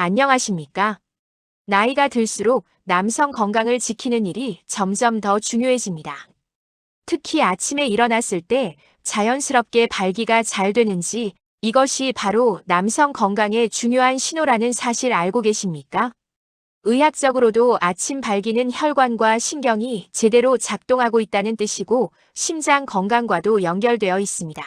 안녕하십니까? 나이가 들수록 남성 건강을 지키는 일이 점점 더 중요해집니다. 특히 아침에 일어났을 때 자연스럽게 발기가 잘 되는지 이것이 바로 남성 건강의 중요한 신호라는 사실 알고 계십니까? 의학적으로도 아침 발기는 혈관과 신경이 제대로 작동하고 있다는 뜻이고 심장 건강과도 연결되어 있습니다.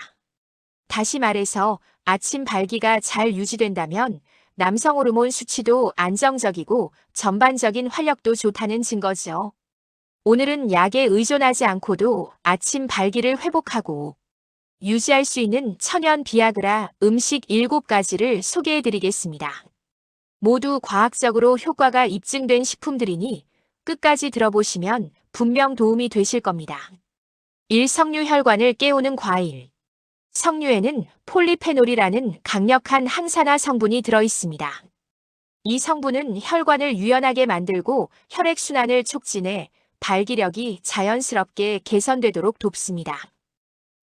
다시 말해서 아침 발기가 잘 유지된다면 남성 호르몬 수치도 안정적이고 전반적인 활력도 좋다는 증거죠. 오늘은 약에 의존하지 않고도 아침 발기를 회복하고 유지할 수 있는 천연 비아그라 음식 7가지를 소개해 드리겠습니다. 모두 과학적으로 효과가 입증된 식품들이니 끝까지 들어보시면 분명 도움이 되실 겁니다. 1. 석류 혈관을 깨우는 과일. 석류에는 폴리페놀이라는 강력한 항산화 성분이 들어 있습니다. 이 성분은 혈관을 유연하게 만들고 혈액순환을 촉진해 발기력이 자연스럽게 개선되도록 돕습니다.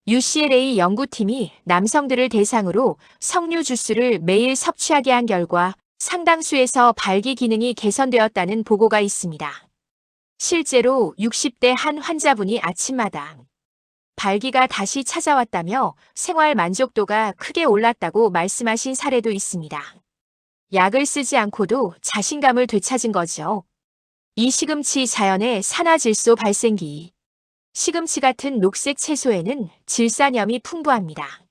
UCLA 연구팀이 남성들을 대상으로 석류 주스를 매일 섭취하게 한 결과 상당수에서 발기 기능이 개선되었다는 보고가 있습니다. 실제로 60대 한 환자분이 아침마다 발기가 다시 찾아왔다며 생활 만족도가 크게 올랐다고 말씀하신 사례도 있습니다. 약을 쓰지 않고도 자신감을 되찾은 거죠. 이 시금치 자연의 산화질소 발생기. 시금치 같은 녹색 채소에는 질산염이 풍부합니다.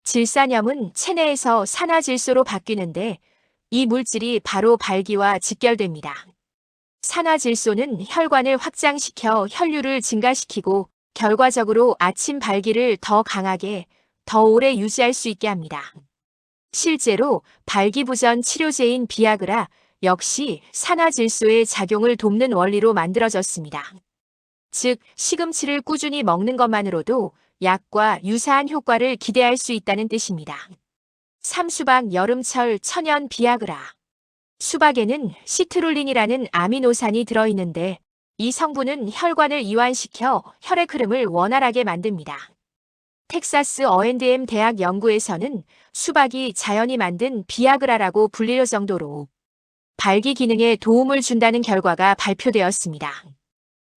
질산염은 체내에서 산화질소로 바뀌는데 이 물질이 바로 발기와 직결됩니다. 산화질소는 혈관을 확장시켜 혈류를 증가시키고 결과적으로 아침 발기를 더 강하게, 더 오래 유지할 수 있게 합니다. 실제로 발기부전 치료제인 비아그라 역시 산화질소의 작용을 돕는 원리로 만들어졌습니다. 즉, 시금치를 꾸준히 먹는 것만으로도 약과 유사한 효과를 기대할 수 있다는 뜻입니다. 3. 수박 여름철 천연 비아그라. 수박에는 시트룰린이라는 아미노산이 들어있는데 이 성분은 혈관을 이완시켜 혈액 흐름을 원활하게 만듭니다. 텍사스 어앤드엠 대학 연구에서는 수박이 자연이 만든 비아그라라고 불릴 정도로 발기 기능에 도움을 준다는 결과가 발표되었습니다.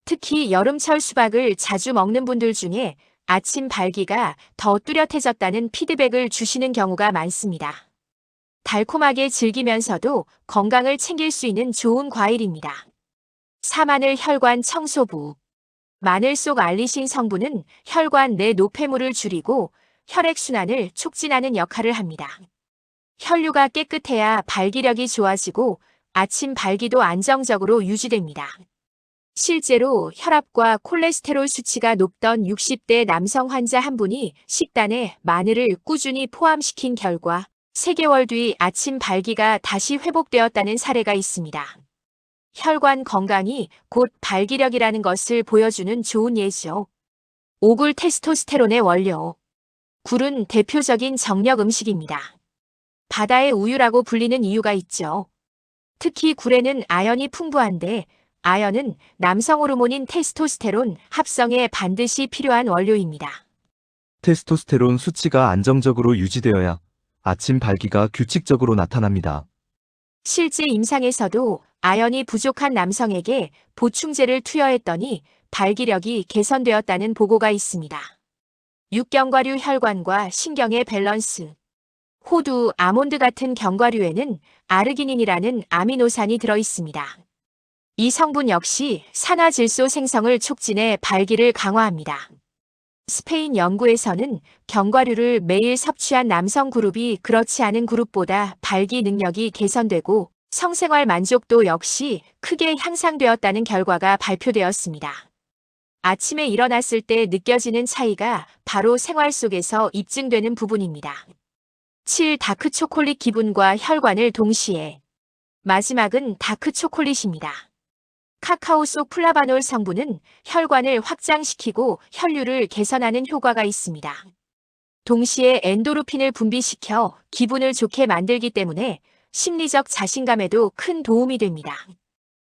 특히 여름철 수박을 자주 먹는 분들 중에 아침 발기가 더 뚜렷해졌다는 피드백을 주시는 경우가 많습니다. 달콤하게 즐기면서도 건강을 챙길 수 있는 좋은 과일입니다. 4. 마늘 혈관 청소부. 마늘 속 알리신 성분은 혈관 내 노폐물을 줄이고 혈액순환을 촉진하는 역할을 합니다. 혈류가 깨끗해야 발기력이 좋아지고 아침 발기도 안정적으로 유지됩니다. 실제로 혈압과 콜레스테롤 수치가 높던 60대 남성 환자 한 분이 식단에 마늘을 꾸준히 포함시킨 결과 3개월 뒤 아침 발기가 다시 회복되었다는 사례가 있습니다. 혈관 건강이 곧 발기력이라는 것을 보여주는 좋은 예죠. 5. 굴 테스토스테론의 원료. 굴은 대표적인 정력 음식입니다. 바다의 우유라고 불리는 이유가 있죠. 특히 굴에는 아연이 풍부한데 아연은 남성 호르몬인 테스토스테론 합성에 반드시 필요한 원료입니다. 테스토스테론 수치가 안정적으로 유지되어야 아침 발기가 규칙적으로 나타납니다. 실제 임상에서도 아연이 부족한 남성에게 보충제를 투여했더니 발기력이 개선되었다는 보고가 있습니다. 육경과류 혈관과 신경의 밸런스. 호두, 아몬드 같은 견과류에는 아르기닌이라는 아미노산이 들어 있습니다. 이 성분 역시 산화질소 생성을 촉진해 발기를 강화합니다. 스페인 연구에서는 견과류를 매일 섭취한 남성 그룹이 그렇지 않은 그룹보다 발기 능력이 개선되고 성생활 만족도 역시 크게 향상되었다는 결과가 발표되었습니다. 아침에 일어났을 때 느껴지는 차이가 바로 생활 속에서 입증되는 부분입니다. 7. 다크 초콜릿 기분과 혈관을 동시에. 마지막은 다크 초콜릿입니다. 카카오 속 플라바놀 성분은 혈관을 확장시키고 혈류를 개선하는 효과가 있습니다. 동시에 엔도르핀을 분비시켜 기분을 좋게 만들기 때문에 심리적 자신감에도 큰 도움이 됩니다.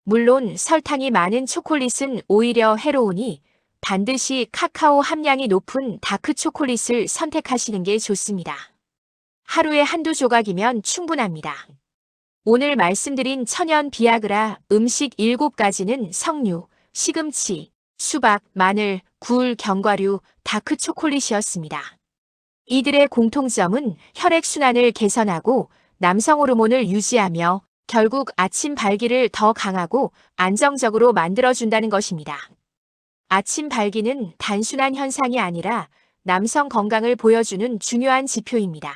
물론 설탕이 많은 초콜릿은 오히려 해로우니 반드시 카카오 함량이 높은 다크 초콜릿을 선택하시는 게 좋습니다. 하루에 한두 조각이면 충분합니다. 오늘 말씀드린 천연 비아그라 음식 7가지는 석류, 시금치, 수박, 마늘, 굴, 견과류, 다크 초콜릿이었습니다. 이들의 공통점은 혈액순환을 개선하고 남성 호르몬을 유지하며 결국 아침 발기를 더 강하고 안정적으로 만들어준다는 것입니다. 아침 발기는 단순한 현상이 아니라 남성 건강을 보여주는 중요한 지표입니다.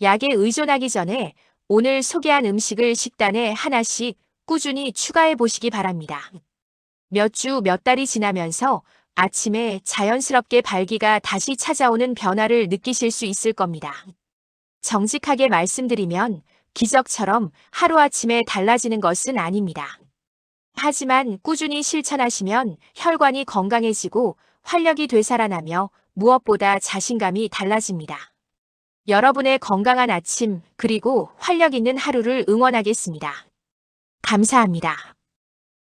약에 의존하기 전에 오늘 소개한 음식을 식단에 하나씩 꾸준히 추가해 보시기 바랍니다. 몇 주, 몇 달이 지나면서 아침에 자연스럽게 발기가 다시 찾아오는 변화를 느끼실 수 있을 겁니다. 정직하게 말씀드리면 기적처럼 하루아침에 달라지는 것은 아닙니다. 하지만 꾸준히 실천하시면 혈관이 건강해지고 활력이 되살아나며 무엇보다 자신감이 달라집니다. 여러분의 건강한 아침 그리고 활력 있는 하루를 응원하겠습니다. 감사합니다.